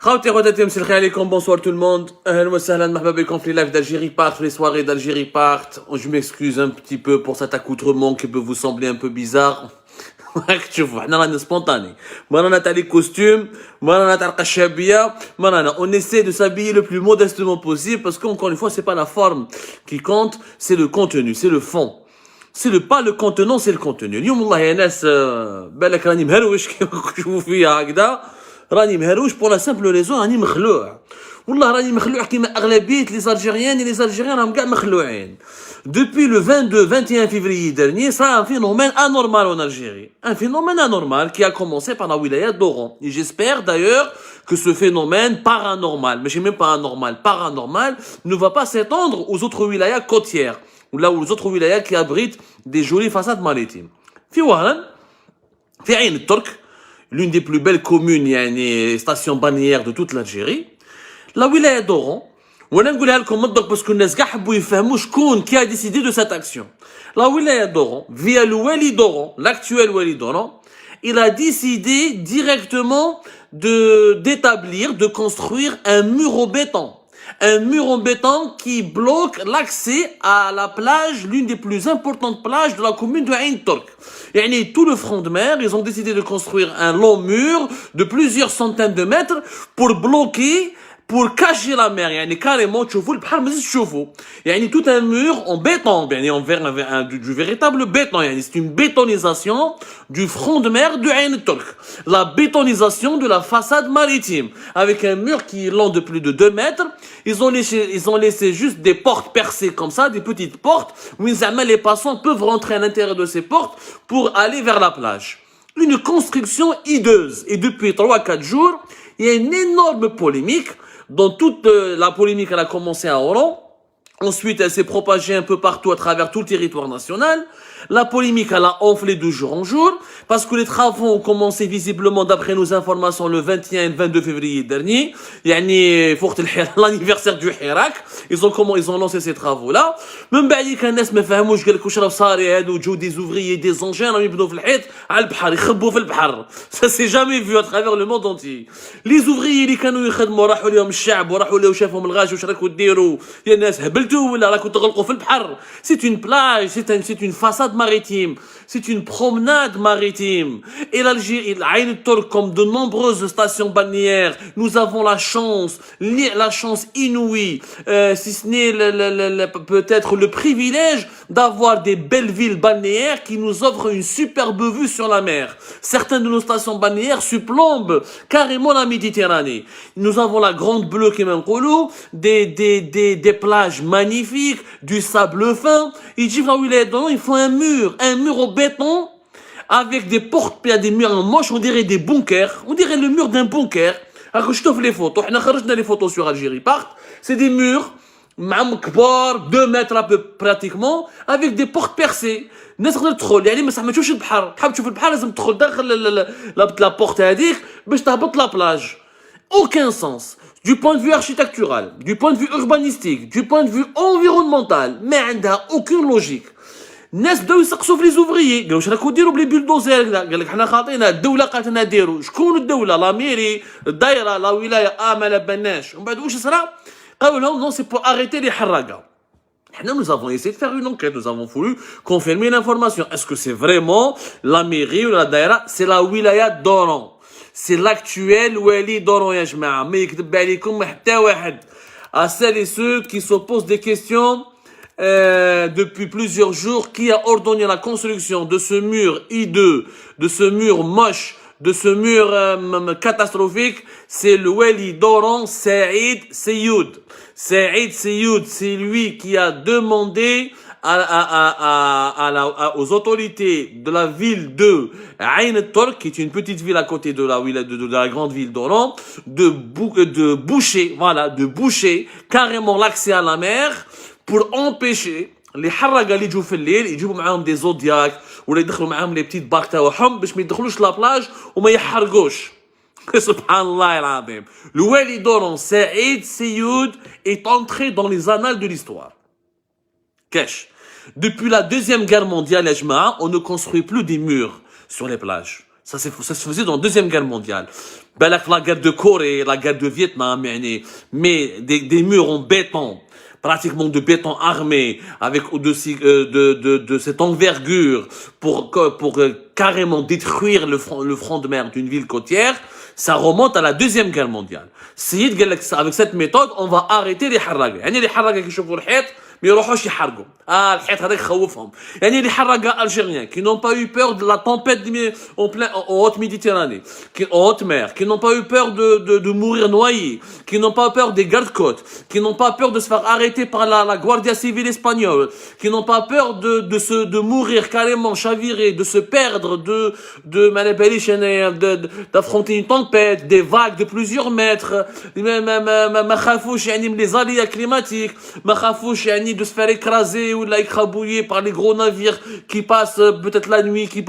Khawti khotatim silkhi alaikum, bonsoir tout le monde. Ahlan wa sahlan, mahba bikum fi live d'Algérie Part, les soirées d'Algérie Part. Je m'excuse un petit peu pour cet accoutrement qui peut vous sembler un peu bizarre. شوفوا احنا رانا spontané. ما رانا تاع les costumes, ما رانا تاع القشابية, ما رانا. On essaie de s'habiller le plus modestement possible parce qu'encore une fois, c'est pas la forme qui compte, c'est le contenu, c'est le fond. C'est pas le contenant, c'est le contenu. اليوم والله يا ناس بالك راني مهروش كيما تشوفوا فيا هكذا. راني مهروش pour la simple raison راني مخلوع. والله راني مخلوع كيما أغلبية les Algériennes et les Algériens راهم كاع مخلوعين. Depuis le 21 février dernier, ça a un phénomène anormal en Algérie. Un phénomène anormal qui a commencé par la wilaya d'Oran. Et j'espère d'ailleurs que ce phénomène paranormal, mais je sais même pas anormal, paranormal, ne va pas s'étendre aux autres wilayas côtières. Ou là où les autres wilayas qui abritent des jolies façades maritimes. في وهران, في عين الترك, l'une des plus belles communes, يعني station balnéaire de toute l'Algérie, la wilaya d'Oran. وانا نقولها لكم مضبط باسكو الناس كاع حبوا يفهموا شكون qui a décidé de cette action. La wilaya d'Oran, via le wali d'Oran, l'actuel wali d'Oran, il a décidé directement d'établir, de construire un mur en béton. Un mur en béton qui bloque l'accès à la plage, l'une des plus importantes plages de la commune de Ain Turk. Et tout le front de mer, ils ont décidé de construire un long mur de plusieurs centaines de mètres pour bloquer, pour cacher la mer. يعني carrément تشوفوا البحر ما تشوفوا. يعني tout un mur en béton, يعني du véritable béton. يعني c'est une bétonisation du front de mer de Ain Turk. La bétonisation de la façade maritime avec un mur qui est long de plus de 2 mètres. Ils ont laissé juste des portes percées comme ça, des petites portes où les passants peuvent rentrer à l'intérieur de ces portes pour aller vers la plage. Une construction hideuse. Et depuis 3-4 jours, il y a une énorme polémique. Dans toute la polémique, elle a commencé à Oran. Ensuite, elle s'est propagée un peu partout à travers tout le territoire national. La polémique, elle a enflé de jour en jour parce que les travaux ont commencé visiblement, d'après nos informations, le 21 et le 22 février dernier. يعني فوق l'anniversaire du Hirak. Ils ont lancé ces travaux-là. من بعد كان الناس ما فهموش قال لك واش راه صاري هادو جو des ouvriers des engins راهم يبنوا في الحيط على البحر يخبوا في البحر. Ça s'est jamais vu à travers le monde entier. Les ouvriers اللي كانوا يخدموا راحوا لهم الشعب وراحوا لهم شافهم الغاج واش راكم ديروا يا ناس هبلتوا ولا راكم تغلقوا في البحر. C'est une plage, c'est une façade maritime, c'est une promenade maritime. Et l'Algérie, Ain Turk, comme de nombreuses stations balnéaires, nous avons la chance inouïe, si ce n'est peut-être le privilège d'avoir des belles villes balnéaires qui nous offrent une superbe vue sur la mer. Certaines de nos stations balnéaires supplombent carrément la Méditerranée. Nous avons la Grande Bleue qui m'encolou, des plages magnifiques, du sable fin. Il faut un mur au béton avec des portes, il y a des murs en moche, on dirait des bunkers, on dirait le mur d'un bunker. Alors je t'offre les photos, on a les photos sur Algérie Part, c'est des murs, 2 mètres à peu pratiquement, avec des portes percées. الناس تقدر تدخل يعني ما تحبش البحر، تحب تشوف البحر لازم تدخل داخل la porte هذيك باش تهبط la plage. Aucun sens. Du point de vue architectural, du point de vue urbanistique, du point de vue environnemental, ما عندها aucune logique. الناس بداو يسقسوا في لي زوفريي قالوا واش راكم ديروا بلي بولدوزير قال لك حنا خاطينا الدوله قالت لنا ديروا شكون الدوله لا ميري الدايره لا ولايه ما لبناش ومن بعد واش صرا قالوا لهم نو سي بور اريتي لي حراقه. Nous avons essayé de faire une enquête, nous avons voulu confirmer l'information. Est-ce que c'est vraiment la mairie ou la daïra? C'est la wilaya d'Oran. C'est l'actuel wali d'Oran يا جماعه. ما يكذب عليكم حتى واحد. À celles et ceux qui se posent des questions depuis plusieurs jours, qui a ordonné la construction de ce mur hideux, de ce mur moche, de ce mur catastrophique, c'est le wali d'Oran, Saïd Seyoud. Saïd Seyoud, c'est lui qui a demandé aux autorités de la ville de Ain Turk, qui est une petite ville à côté de la grande ville d'Oran, de boucher carrément l'accès à la mer pour empêcher les حراقه اللي يجوا في الليل يجيبوا معاهم دي زودياك ولا يدخلوا معاهم لي بتيت باك تاعهم باش ما يدخلوش لا بلاج وما يحرقوش. سبحان الله العظيم. Le wali d'Oran Saïd Seyoud est entré dans les annales de l'histoire. Cash. Depuis la Deuxième Guerre mondiale, on ne construit plus des murs sur les plages. Ça se faisait dans la Deuxième Guerre mondiale. Ben, la guerre de Corée, la guerre de Vietnam, mais des murs en béton, pratiquement de béton armé, avec au-dessus de cette envergure pour carrément détruire le front de mer d'une ville côtière, ça remonte à la Deuxième Guerre mondiale. Avec cette méthode, on va arrêter les harraga. يعني les harraga qui يشوفوا الحيط ما يروحوش يحرقوا. الحيط هذاك خوفهم. يعني les harraga algériens qui n'ont pas eu peur de la tempête en haute Méditerranée, en haute mer, qui n'ont pas eu peur de mourir noyés, qui n'ont pas peur des gardes-côtes, qui n'ont pas peur de se faire arrêter par la Guardia Civile espagnole, qui n'ont pas peur de mourir carrément chavirés, de se perdre, d'affronter une tempête, des vagues de plusieurs mètres, ما خافوش يعني les aléas climatiques, ما خافوش يعني de se faire écraser ou écrabouiller par les gros navires qui passent peut-être la nuit, qui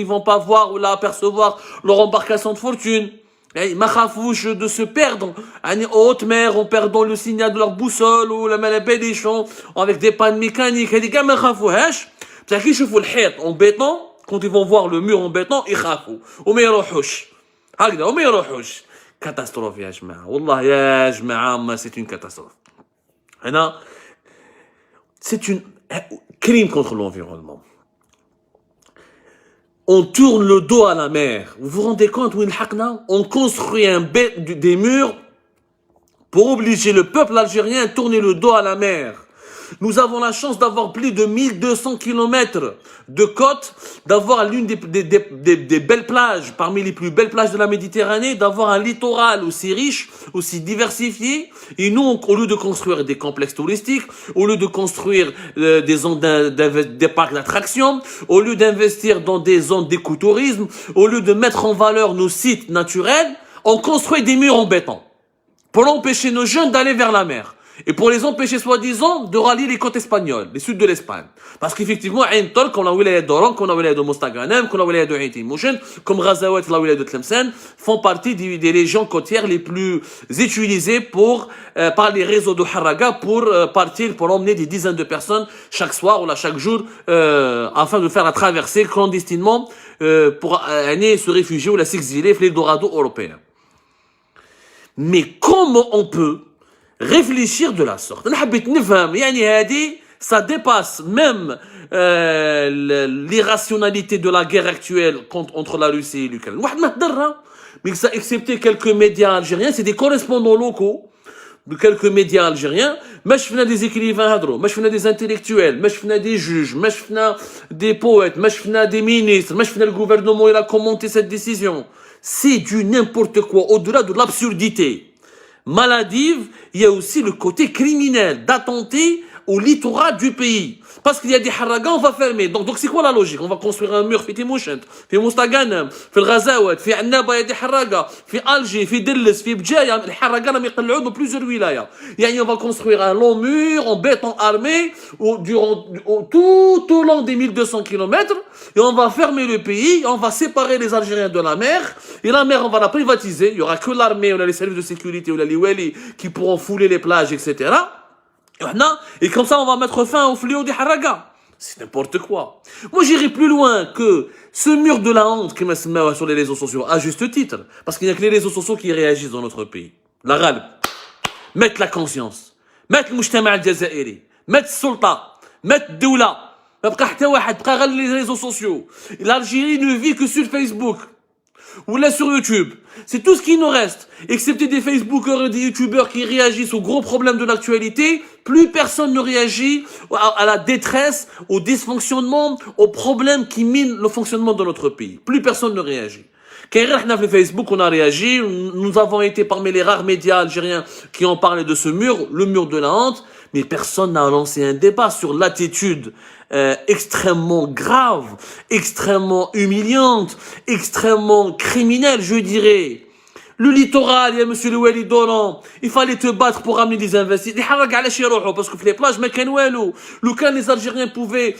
vont pas voir ou apercevoir leur embarcation de fortune. ما خافوش de se perdre en haute mer en perdant le signal de leur boussole ou la malabélichon avec des pannes mécaniques. هذه كاع ما خافوهاش. بصح كي يشوفوا الحيط en béton, quand ils vont voir le mur en béton, يخافوا وما يروحوش. هكذا وما يروحوش. Catastrophe يا جماعة. والله يا جماعة c'est une catastrophe. هنا c'est une crime contre l'environnement. On tourne le dos à la mer. Vous vous rendez compte où on construit des murs pour obliger le peuple algérien à tourner le dos à la mer. Nous avons la chance d'avoir plus de 1200 kilomètres de côte, d'avoir l'une des belles plages, parmi les plus belles plages de la Méditerranée, d'avoir un littoral aussi riche, aussi diversifié. Et nous, au lieu de construire des complexes touristiques, au lieu de construire des parcs d'attractions, au lieu d'investir dans des zones d'écotourisme, au lieu de mettre en valeur nos sites naturels, on construit des murs en béton pour empêcher nos jeunes d'aller vers la mer. Et pour les empêcher, soi-disant, de rallier les côtes espagnoles, les sud de l'Espagne. Parce qu'effectivement, Ain Tol, comme la wilaya d'Oran, comme la wilaya de Mostaganem, comme la wilaya de Ain Timouchen, comme Ghazawat, la wilaya de Tlemcen, font partie des régions côtières les plus utilisées par les réseaux de Harraga pour emmener des dizaines de personnes chaque soir ou chaque jour, afin de faire la traversée clandestinement, pour se réfugier ou s'exiler, l'Eldorado européen. Mais comment on peut réfléchir de la sorte? Ça dépasse même l'irrationalité de la guerre actuelle entre la Russie et l'Ukraine. Mais ça, excepté quelques médias algériens, c'est des correspondants locaux de quelques médias algériens. Mais je fais des écrivains, mais je fais des intellectuels, mais je fais des juges, mais je fais des poètes, mais je fais des ministres, mais je fais le gouvernement, il a commenté cette décision. C'est du n'importe quoi, au-delà de l'absurdité maladive, il y a aussi le côté criminel d'attenter au littoral du pays. Parce qu'il y a des harragas, on va fermer. Donc c'est quoi la logique? On va construire un mur, في تيموشنت, في مستغانم, في الغزاوات, في عنابة, il y a des harragas, في Alger, في دلس, في بجاية, les harragas راهم يقلعوا dans plusieurs wilayas. On va construire un long mur en béton armé tout au long des 1200 km et on va fermer le pays, on va séparer les Algériens de la mer et la mer on va la privatiser, il y aura que l'armée ou les services de sécurité ou les liwali qui pourront fouler les plages, etc. Et comme ça, on va mettre fin au fléau des harragas. C'est n'importe quoi. Moi, j'irai plus loin que ce mur de la honte qui m'a sur les réseaux sociaux, à juste titre. Parce qu'il n'y a que les réseaux sociaux qui réagissent dans notre pays. La râle. Mettre la conscience. Mettre le mujtama al-jazairi. Mettre sulta. Mettre doula. Les réseaux sociaux. L'Algérie ne vit que sur Facebook. Ou là sur YouTube. C'est tout ce qui nous reste. Excepté des Facebookers et des YouTubeurs qui réagissent aux gros problèmes de l'actualité, plus personne ne réagit à la détresse, au dysfonctionnement, aux problèmes qui minent le fonctionnement de notre pays. Plus personne ne réagit. Quand on a fait Facebook, on a réagi. Nous avons été parmi les rares médias algériens qui ont parlé de ce mur, le mur de la honte. Mais personne n'a lancé un débat sur l'attitude extrêmement grave, extrêmement humiliante, extrêmement criminelle, je dirais. Le littoral, il y a monsieur le Wali Dolan, il fallait te battre pour amener des investisseurs. Parce que les plages, les Algériens pouvaient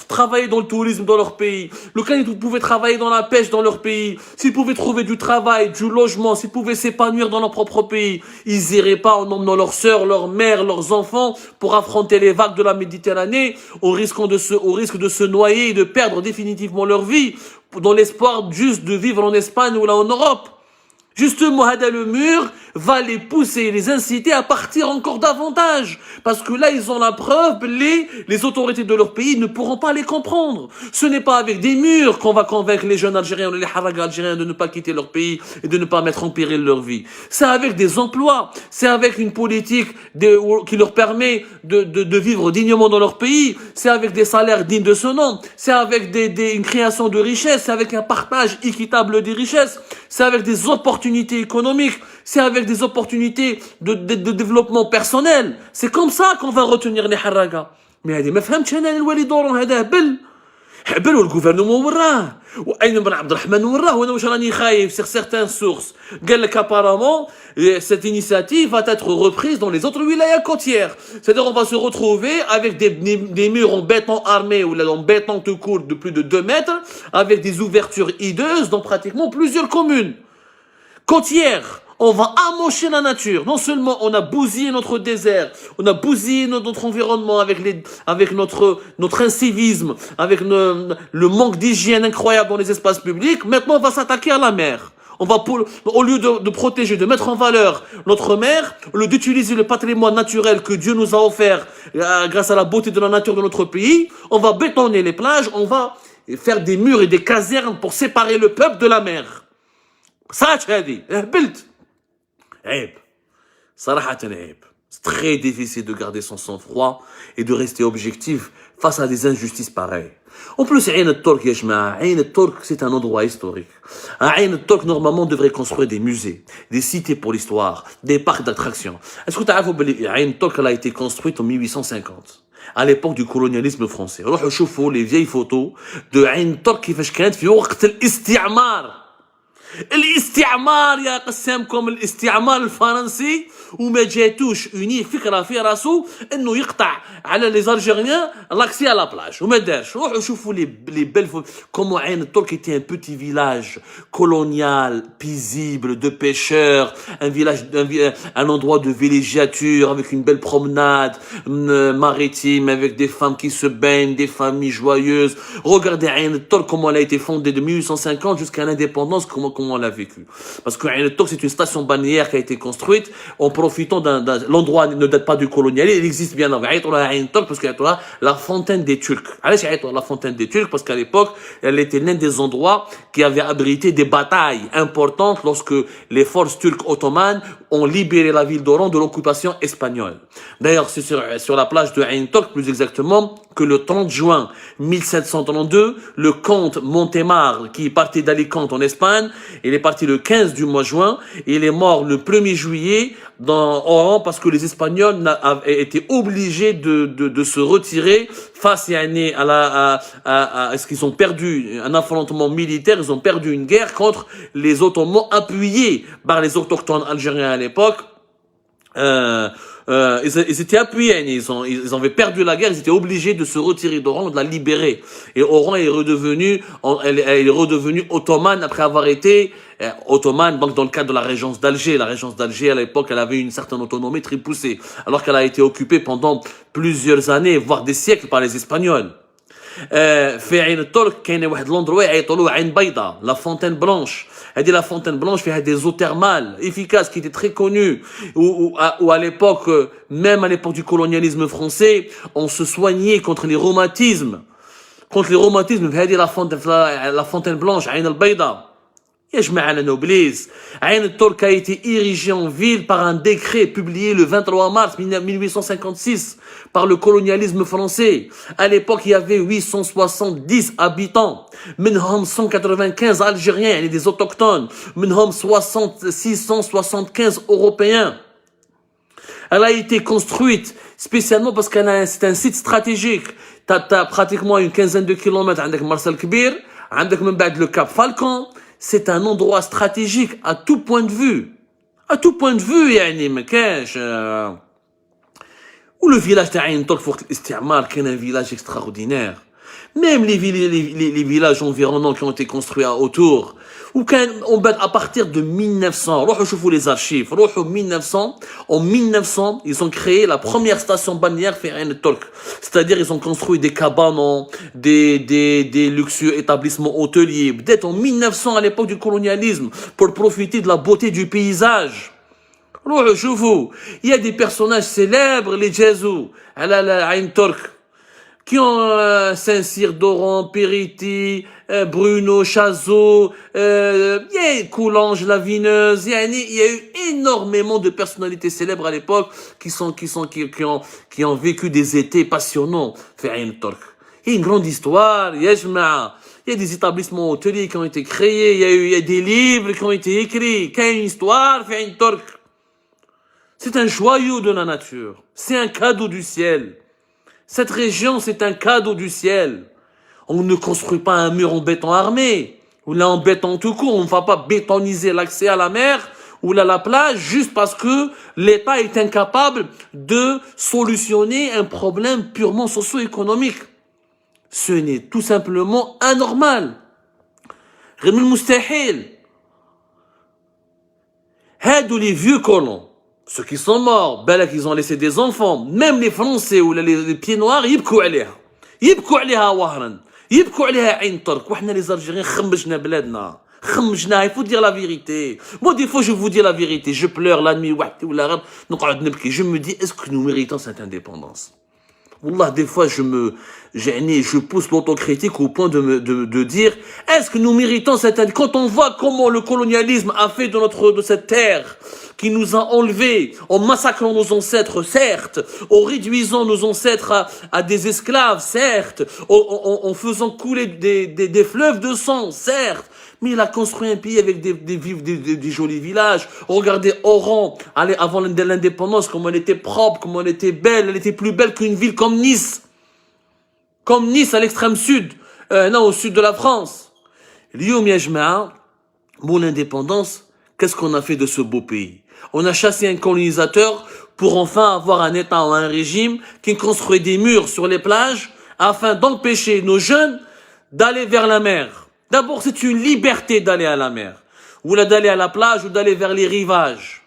travailler dans le tourisme dans leur pays. Ils pouvaient travailler dans la pêche dans leur pays. S'ils pouvaient trouver du travail, du logement, s'ils pouvaient s'épanouir dans leur propre pays, ils iraient pas en emmenant leurs sœurs, leurs mères, leurs enfants pour affronter les vagues de la Méditerranée au risque de se noyer et de perdre définitivement leur vie dans l'espoir juste de vivre en Espagne ou là en Europe. Justement, le mur va les pousser et les inciter à partir encore davantage. Parce que là, ils ont la preuve, les autorités de leur pays ne pourront pas les comprendre. Ce n'est pas avec des murs qu'on va convaincre les jeunes Algériens ou les haragas algériens de ne pas quitter leur pays et de ne pas mettre en péril leur vie. C'est avec des emplois, c'est avec une politique qui leur permet de vivre dignement dans leur pays, c'est avec des salaires dignes de ce nom, c'est avec une création de richesses, c'est avec un partage équitable des richesses, c'est avec des opportunités économiques, c'est avec des opportunités de développement personnel. C'est comme ça qu'on va retenir les haragas. Mais هذه ما فهمتش انا الوالي دورون هذا هبل والغوفرنمون وراه واين بن عبد الرحمن وراه وانا واش راني خايف sur certaines sources قال لك apparemment cette initiative va être reprise dans les autres wilayas côtières. C'est-à-dire on va se retrouver avec des murs en béton armé ou en béton tout court de plus de 2 mètres avec des ouvertures hideuses dans pratiquement plusieurs communes côtières. On va amocher la nature. Non seulement on a bousillé notre désert, on a bousillé notre environnement avec notre incivisme, avec le manque d'hygiène incroyable dans les espaces publics. Maintenant, on va s'attaquer à la mer. On va, au lieu de protéger, de mettre en valeur notre mer, au lieu d'utiliser le patrimoine naturel que Dieu nous a offert grâce à la beauté de la nature de notre pays, on va bétonner les plages, on va faire des murs et des casernes pour séparer le peuple de la mer. Ça, tu as dit. عيب صراحة عيب. C'est très difficile de garder son sang-froid et de rester objectif face à des injustices pareilles. En plus, Ain al-Turk, ya jma'a, Ain al-Turk, c'est un endroit historique. Ain al-Turk, normalement, devrait construire des musées, des cités pour l'histoire, des parcs d'attractions. Est-ce que tu sais que Ain al-Turk, elle a été construite en 1850 à l'époque du colonialisme français. روحوا شوفوا les vieilles photos de Ain al-Turk كيفاش كانت في وقت الاستعمار. الاستعمار يا قسامكم الاستعمار الفرنسي وما جاتوش اوني فكره في راسو انه يقطع على لي زالجيريان لاكسي على بلاج وما دارش. روحوا شوفوا لي بيل كومون عين الترك était un petit village colonial paisible de pêcheurs, un endroit de villégiature avec une belle promenade maritime avec des femmes qui se baignent, des familles joyeuses. Regardez Ain al-Turk comment elle a été fondée de 1850 jusqu'à l'indépendance, comment on l'a vécu. Parce que Ain al-Turk c'est une station balnéaire qui a été construite en profitant l'endroit ne date pas du colonialisme, il existe bien avant. Ain al-Turk parce qu'il y a la fontaine des Turcs. La fontaine des Turcs parce qu'à l'époque, elle était l'un des endroits qui avait abrité des batailles importantes lorsque les forces turques ottomanes ont libéré la ville d'Oran de l'occupation espagnole. D'ailleurs, c'est sur la plage de Ain al-Turk, plus exactement, que le 30 juin 1732, le comte Montemar, qui est parti d'Alicante en Espagne, il est parti le 15 du mois juin, et il est mort le 1er juillet dans Oran parce que les Espagnols étaient obligés de se retirer face à ce qu'ils ont perdu un affrontement militaire, ils ont perdu une guerre contre les Ottomans appuyés par les autochtones algériens à l'époque. Ils étaient appuyés, ils avaient perdu la guerre, ils étaient obligés de se retirer d'Oran, de la libérer. Et Oran est redevenu ottomane après avoir été ottomane, donc dans le cadre de la régence d'Alger. La régence d'Alger, à l'époque, elle avait une certaine autonomie très poussée, alors qu'elle a été occupée pendant plusieurs années, voire des siècles par les Espagnols. في عين الترك كاين واحد لوندروا يعيطوا عين بيضاء la fontaine blanche. هذه la fontaine blanche فيها des eaux thermales efficaces qui étaient très connues où à l'époque même à l'époque du colonialisme français on se soignait contre les rhumatismes هذه la fontaine blanche عين البيضاء. يا جماعة نوبليز عين الترك a été érigée en ville par un décret publié le 23 mars 1856 par le colonialisme français. À l'époque, il y avait 870 habitants, منهم 195 Algériens, يعني des autochtones, منهم 675 Européens. Elle a été construite spécialement parce c'est un site stratégique. T'as pratiquement une quinzaine de kilomètres عندك مرسى الكبير, عندك من بعد le Cap Falcon. C'est un endroit stratégique à tout point de vue. À tout point de vue, يعني ما كاش. Où le village de Ain al-Turk, c'est un village extraordinaire. même les villages environnants qui ont été construits autour, ou à partir de 1900, روحوا les archives, روحوا 1900, en 1900, ils ont créé la première station balnéaire في عين الترك. C'est-à-dire, ils ont construit des cabanons, des luxueux établissements hôteliers, peut-être en 1900 à l'époque du colonialisme, pour profiter de la beauté du paysage. روحوا شوفوا, il y a des personnages célèbres, les Jazou, à la عين الترك, qui ont Saint-Cyr d'Oran, Périti, Bruno, Chazot, Coulanges, la Vineuse, il y a eu énormément de personnalités célèbres à l'époque qui ont vécu des étés passionnants. Il y a une grande histoire, il y a des établissements hôteliers qui ont été créés, il y a des livres qui ont été écrits, il y a une histoire, c'est un joyau de la nature, c'est un cadeau du ciel. Cette région, c'est un cadeau du ciel. On ne construit pas un mur en béton armé, ou là en béton tout court. On ne va pas bétoniser l'accès à la mer ou à la plage juste parce que l'État est incapable de solutionner un problème purement socio-économique. Ce n'est tout simplement anormal. Rémi Moustahil. Hadou les vieux colons. Ceux qui sont morts, ben qu'ils ont laissé des enfants, même les Français ou les pieds noirs, يبكوا عليها. يبكوا عليها وهرا. يبكوا عليها عين ترك. وحنا les Algériens خمجنا بلادنا. خمجنا, il faut dire la vérité. Moi des fois je vous dis la vérité, je pleure la nuit وحدي ولا غير نقعد نبكي. Je me dis est-ce que nous méritons cette indépendance? Wallah, des fois je pousse l'autocritique au point de dire est-ce que nous méritons cette indépendance? Quand on voit comment le colonialisme a fait de cette terre qui nous a enlevés, en massacrant nos ancêtres, certes, en réduisant nos ancêtres à des esclaves, certes, en faisant couler des fleuves de sang, certes, mais il a construit un pays avec des jolis villages. Regardez Oran, avant l'indépendance, comment elle était propre, comment elle était belle, elle était plus belle qu'une ville comme Nice. Comme Nice à l'extrême sud, au sud de la France. L'Yom Yajma'a, pour l'indépendance, qu'est-ce qu'on a fait de ce beau pays? On a chassé un colonisateur pour enfin avoir un État ou un régime qui construit des murs sur les plages afin d'empêcher nos jeunes d'aller vers la mer. D'abord, c'est une liberté d'aller à la mer, ou d'aller à la plage, ou d'aller vers les rivages.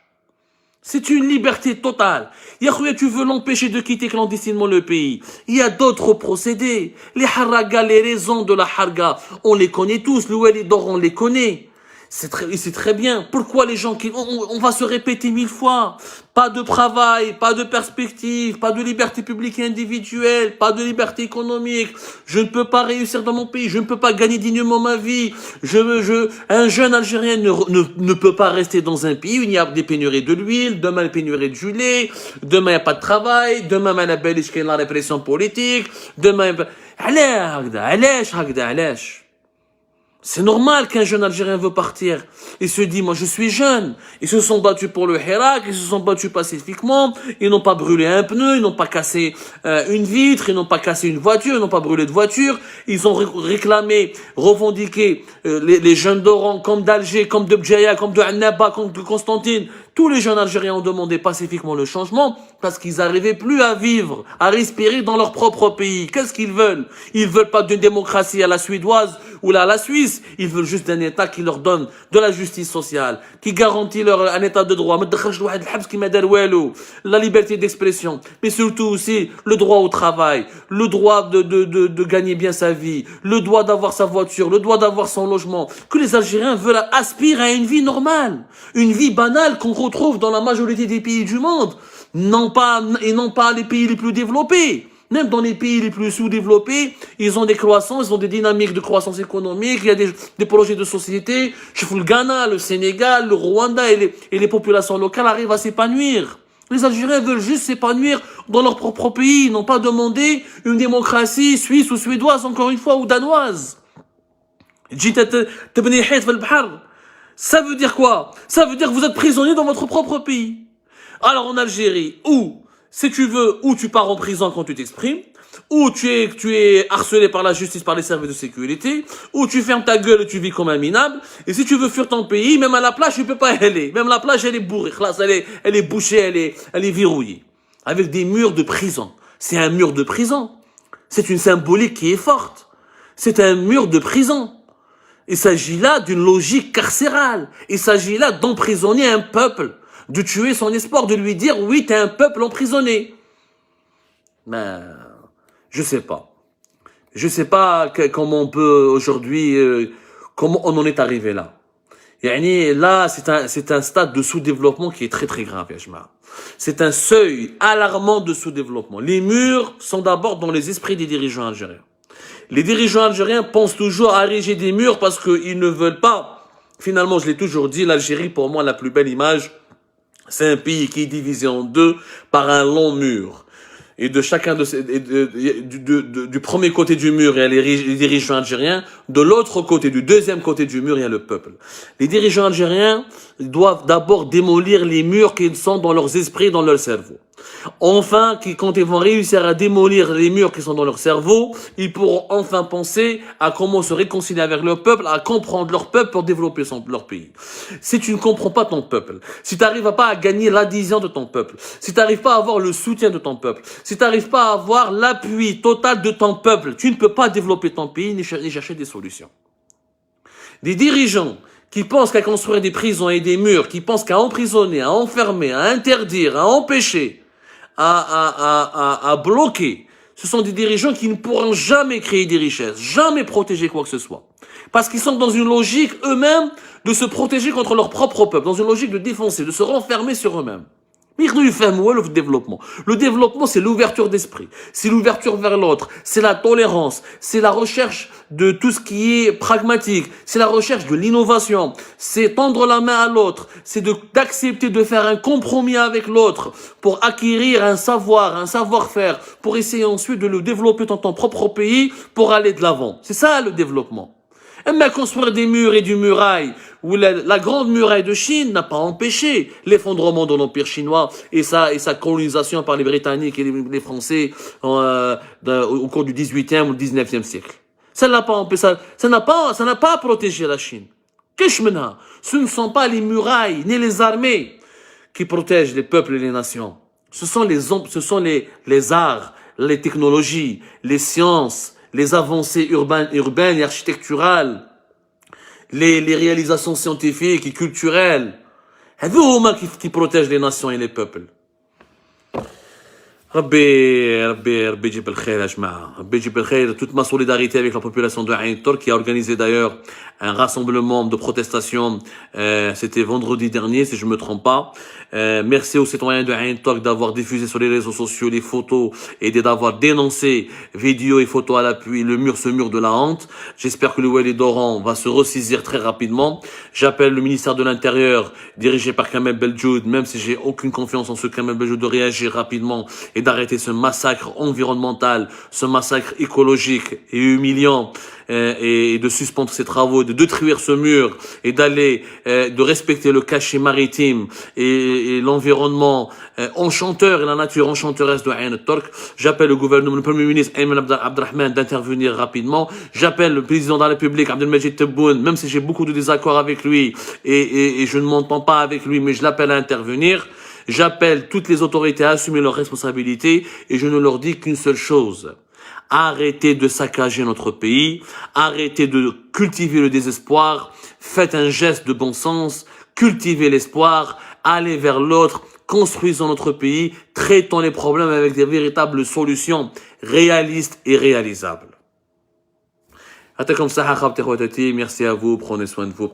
C'est une liberté totale. Yahouya, tu veux l'empêcher de quitter clandestinement le pays. Il y a d'autres procédés. Les haragas, les raisons de la harga, on les connaît tous. Le Walidor, on les connaît. C'est très bien. Pourquoi les gens on va se répéter 1000 fois. Pas de travail, pas de perspective, pas de liberté publique et individuelle, pas de liberté économique. Je ne peux pas réussir dans mon pays. Je ne peux pas gagner dignement ma vie. Un jeune Algérien ne peut pas rester dans un pays où il y a des pénuries de l'huile, demain des pénuries du lait, demain il n'y a pas de travail, demain il y a la répression politique, demain, c'est normal qu'un jeune Algérien veut partir. Il se dit, moi je suis jeune. Ils se sont battus pour le Hirak, ils se sont battus pacifiquement, ils n'ont pas brûlé un pneu, ils n'ont pas cassé une vitre, ils n'ont pas cassé une voiture, ils n'ont pas brûlé de voiture. Ils ont réclamé, revendiqué les jeunes d'Oran, comme d'Alger, comme de Bjaya, comme de Annaba, comme de Constantine. Tous les jeunes Algériens ont demandé pacifiquement le changement parce qu'ils n'arrivaient plus à vivre, à respirer dans leur propre pays. Qu'est-ce qu'ils veulent? Ils veulent pas d'une démocratie à la suédoise ou à la Suisse. Ils veulent juste un État qui leur donne de la justice sociale, qui garantit un État de droit, la liberté d'expression, mais surtout aussi le droit au travail, le droit de gagner bien sa vie, le droit d'avoir sa voiture, le droit d'avoir son logement. Que les Algériens veulent aspirer à une vie normale, une vie banale qu'on retrouve dans la majorité des pays du monde, non pas les pays les plus développés. Même dans les pays les plus sous-développés, ils ont des croissances, ils ont des dynamiques de croissance économique, il y a des projets de société. Je fous le Ghana, le Sénégal, le Rwanda et les populations locales arrivent à s'épanouir. Les Algériens veulent juste s'épanouir dans leur propre pays, ils n'ont pas demandé une démocratie suisse ou suédoise, encore une fois, ou danoise. Ça veut dire quoi? Ça veut dire que vous êtes prisonnier dans votre propre pays. Alors en Algérie, si tu veux, ou tu pars en prison quand tu t'exprimes, ou tu es harcelé par la justice, par les services de sécurité, ou tu fermes ta gueule et tu vis comme un minable. Et si tu veux fuir ton pays, même à la plage, tu peux pas y aller. Même la plage, elle est bourrée. Elle est bouchée, elle est verrouillée. Avec des murs de prison. C'est un mur de prison. C'est une symbolique qui est forte. C'est un mur de prison. Il s'agit là d'une logique carcérale. Il s'agit là d'emprisonner un peuple, de tuer son espoir, de lui dire, oui, t'es un peuple emprisonné. Ben, je sais pas. Je sais pas comment on peut aujourd'hui, comment on en est arrivé là. Yani, là, c'est un stade de sous-développement qui est très très grave, Yajma. C'est un seuil alarmant de sous-développement. Les murs sont d'abord dans les esprits des dirigeants algériens. Les dirigeants algériens pensent toujours à ériger des murs parce qu'ils ne veulent pas. Finalement, je l'ai toujours dit, l'Algérie, pour moi, la plus belle image, c'est un pays qui est divisé en deux par un long mur. Et de chacun de ces, du premier côté du mur, il y a les dirigeants algériens. De l'autre côté, du deuxième côté du mur, il y a le peuple. Les dirigeants algériens doivent d'abord démolir les murs qui sont dans leurs esprits, dans leur cerveau. Enfin, quand ils vont réussir à démolir les murs qui sont dans leur cerveau, ils pourront enfin penser à comment se réconcilier avec leur peuple, à comprendre leur peuple pour développer leur pays. Si tu ne comprends pas ton peuple, si tu n'arrives pas à gagner l'adhésion de ton peuple, si tu n'arrives pas à avoir le soutien de ton peuple, si tu n'arrives pas à avoir l'appui total de ton peuple, tu ne peux pas développer ton pays ni chercher des solutions. Des dirigeants qui pensent qu'à construire des prisons et des murs, qui pensent qu'à emprisonner, à enfermer, à interdire, à empêcher, à bloquer. Ce sont des dirigeants qui ne pourront jamais créer des richesses, jamais protéger quoi que ce soit. Parce qu'ils sont dans une logique eux-mêmes de se protéger contre leur propre peuple, dans une logique de défoncer, de se renfermer sur eux-mêmes. Le développement. Le développement, c'est l'ouverture d'esprit. C'est l'ouverture vers l'autre. C'est la tolérance. C'est la recherche de tout ce qui est pragmatique. C'est la recherche de l'innovation. C'est tendre la main à l'autre. C'est d'accepter de faire un compromis avec l'autre pour acquérir un savoir, un savoir-faire, pour essayer ensuite de le développer dans ton propre pays pour aller de l'avant. C'est ça, le développement. Mais construire des murs et des murailles, où la grande muraille de Chine n'a pas empêché l'effondrement de l'Empire chinois et sa colonisation par les Britanniques et les Français au cours du 18e ou 19e siècle. Ça n'a pas empêché, ça n'a pas protégé la Chine. Ce ne sont pas les murailles ni les armées qui protègent les peuples et les nations. Ce sont les arts, les technologies, les sciences, les avancées urbaines et architecturales, les réalisations scientifiques et culturelles. هذو qui protègent les nations et les peuples. ربي يجيب الخير يا جماعة. ربي يجيب الخير. Toute ma solidarité avec la population de Ain Tork qui a organisé d'ailleurs un rassemblement de protestation. C'était vendredi dernier si je me trompe pas. Merci aux citoyens de Ain Tork d'avoir diffusé sur les réseaux sociaux les photos et d'avoir dénoncé vidéos et photos à l'appui ce mur de la honte. J'espère que le Wali d'Oran va se ressaisir très rapidement. J'appelle le ministère de l'Intérieur dirigé par Kamel Beljoud, même si j'ai aucune confiance en ce Kamel Beljoud, de réagir rapidement et d'arrêter ce massacre environnemental, ce massacre écologique et humiliant, et de suspendre ses travaux, de détruire ce mur et de respecter le cachet maritime et l'environnement enchanteur et la nature enchanteresse de Ain Tork. J'appelle le gouvernement, le premier ministre Ayman Abdrahman d'intervenir rapidement. J'appelle le président de la République Abdelmajid Tebboune, même si j'ai beaucoup de désaccords avec lui et je ne m'entends pas avec lui, mais je l'appelle à intervenir. J'appelle toutes les autorités à assumer leurs responsabilités et je ne leur dis qu'une seule chose. Arrêtez de saccager notre pays, arrêtez de cultiver le désespoir, faites un geste de bon sens, cultivez l'espoir, allez vers l'autre, construisons notre pays, traitons les problèmes avec des véritables solutions réalistes et réalisables. Merci à vous, prenez soin de vous,